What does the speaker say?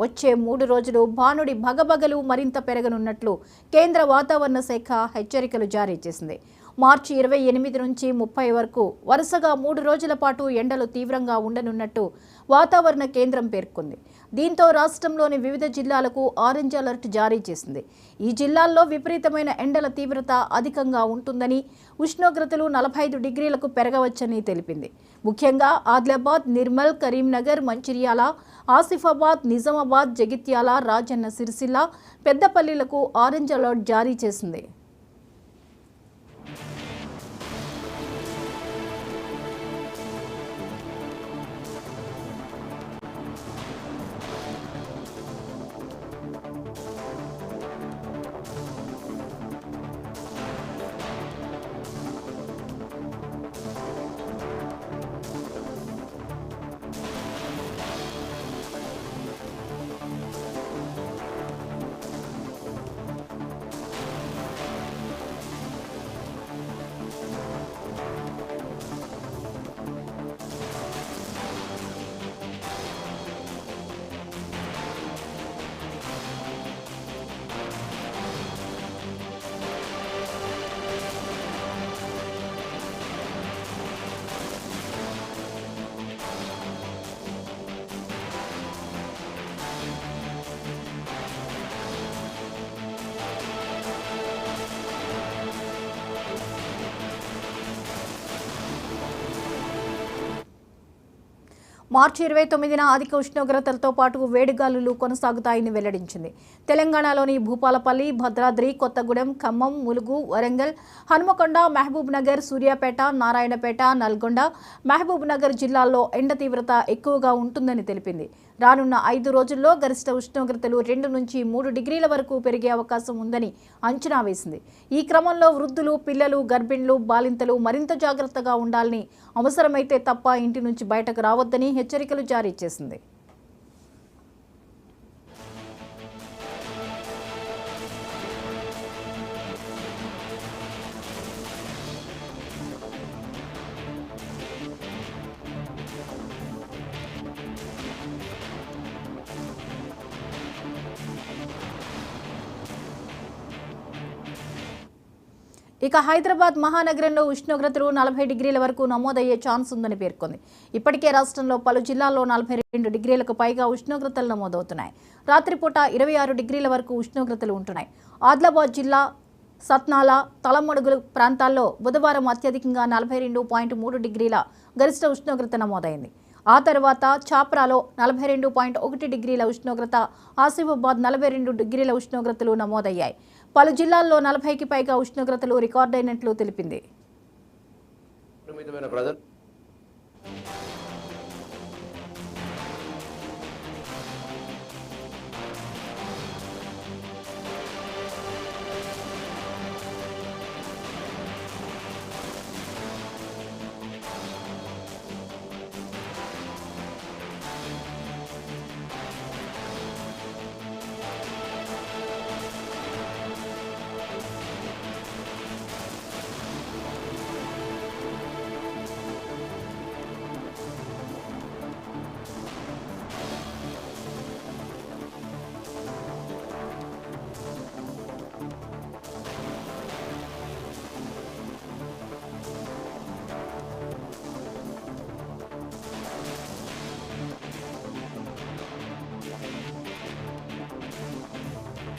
వచ్చే 3 రోజులు భానుడి భగభగలు మరింత పెరగనున్నట్లు కేంద్ర వాతావరణ శాఖ హెచ్చరికలు జారీ చేసింది. మార్చి 28 నుంచి 30 వరకు వరుసగా 3 రోజుల పాటు ఎండలు తీవ్రంగా ఉండనున్నట్టు వాతావరణ కేంద్రం పేర్కొంది. దీంతో రాష్ట్రంలోని వివిధ జిల్లాలకు ఆరెంజ్ అలర్ట్ జారీ చేసింది. ఈ జిల్లాల్లో విపరీతమైన ఎండల తీవ్రత అధికంగా ఉంటుందని, ఉష్ణోగ్రతలు 45 డిగ్రీలకు పెరగవచ్చని తెలిపింది. ముఖ్యంగా ఆదిలాబాద్, నిర్మల్, కరీంనగర్, మంచిర్యాల, ఆసిఫాబాద్, నిజామాబాద్, జగిత్యాల, రాజన్న సిరిసిల్ల, పెద్దపల్లిలకు ఆరెంజ్ అలర్ట్ జారీ చేసింది. మార్చి 29న అధిక ఉష్ణోగ్రతలతో పాటు వేడిగాలులు కొనసాగుతాయని వెల్లడించింది. తెలంగాణలోని భూపాలపల్లి, భద్రాద్రి, కొత్తగూడెం, ఖమ్మం, ములుగు, వరంగల్, హనుమకొండ, మహబూబ్ నగర్, సూర్యాపేట, నారాయణపేట, నల్గొండ, మహబూబ్ నగర్ జిల్లాల్లో ఎండ తీవ్రత ఎక్కువగా ఉంటుందని తెలిపింది. రానున్న 5 రోజుల్లో గరిష్ట ఉష్ణోగ్రతలు 2 నుంచి 3 డిగ్రీల వరకు పెరిగే అవకాశం ఉందని అంచనా వేసింది. ఈ క్రమంలో వృద్ధులు, పిల్లలు, గర్భిణులు, బాలింతలు మరింత జాగ్రత్తగా ఉండాలని, అవసరమైతే తప్ప ఇంటి నుంచి బయటకు రావద్దని హెచ్చరికలు జారీ చేసింది. ఇక హైదరాబాద్ మహానగరంలో ఉష్ణోగ్రతలు 40 డిగ్రీల వరకు నమోదయ్యే ఛాన్స్ ఉందని పేర్కొంది. ఇప్పటికే రాష్ట్రంలో పలు జిల్లాల్లో 42 డిగ్రీలకు పైగా ఉష్ణోగ్రతలు నమోదవుతున్నాయి. రాత్రిపూట 26 డిగ్రీల వరకు ఉష్ణోగ్రతలు ఉంటున్నాయి. ఆదిలాబాద్ జిల్లా సత్నాల, తలమడుగులు ప్రాంతాల్లో బుధవారం అత్యధికంగా 42.3 డిగ్రీల గరిష్ట ఉష్ణోగ్రత నమోదైంది. ఆ తర్వాత చాప్రాలో 42.1 డిగ్రీల ఉష్ణోగ్రత, ఆసిఫాబాద్ 42 డిగ్రీల ఉష్ణోగ్రతలు నమోదయ్యాయి. పలు జిల్లాల్లో 40కి పైగా ఉష్ణోగ్రతలు రికార్డైనట్లు తెలిపింది.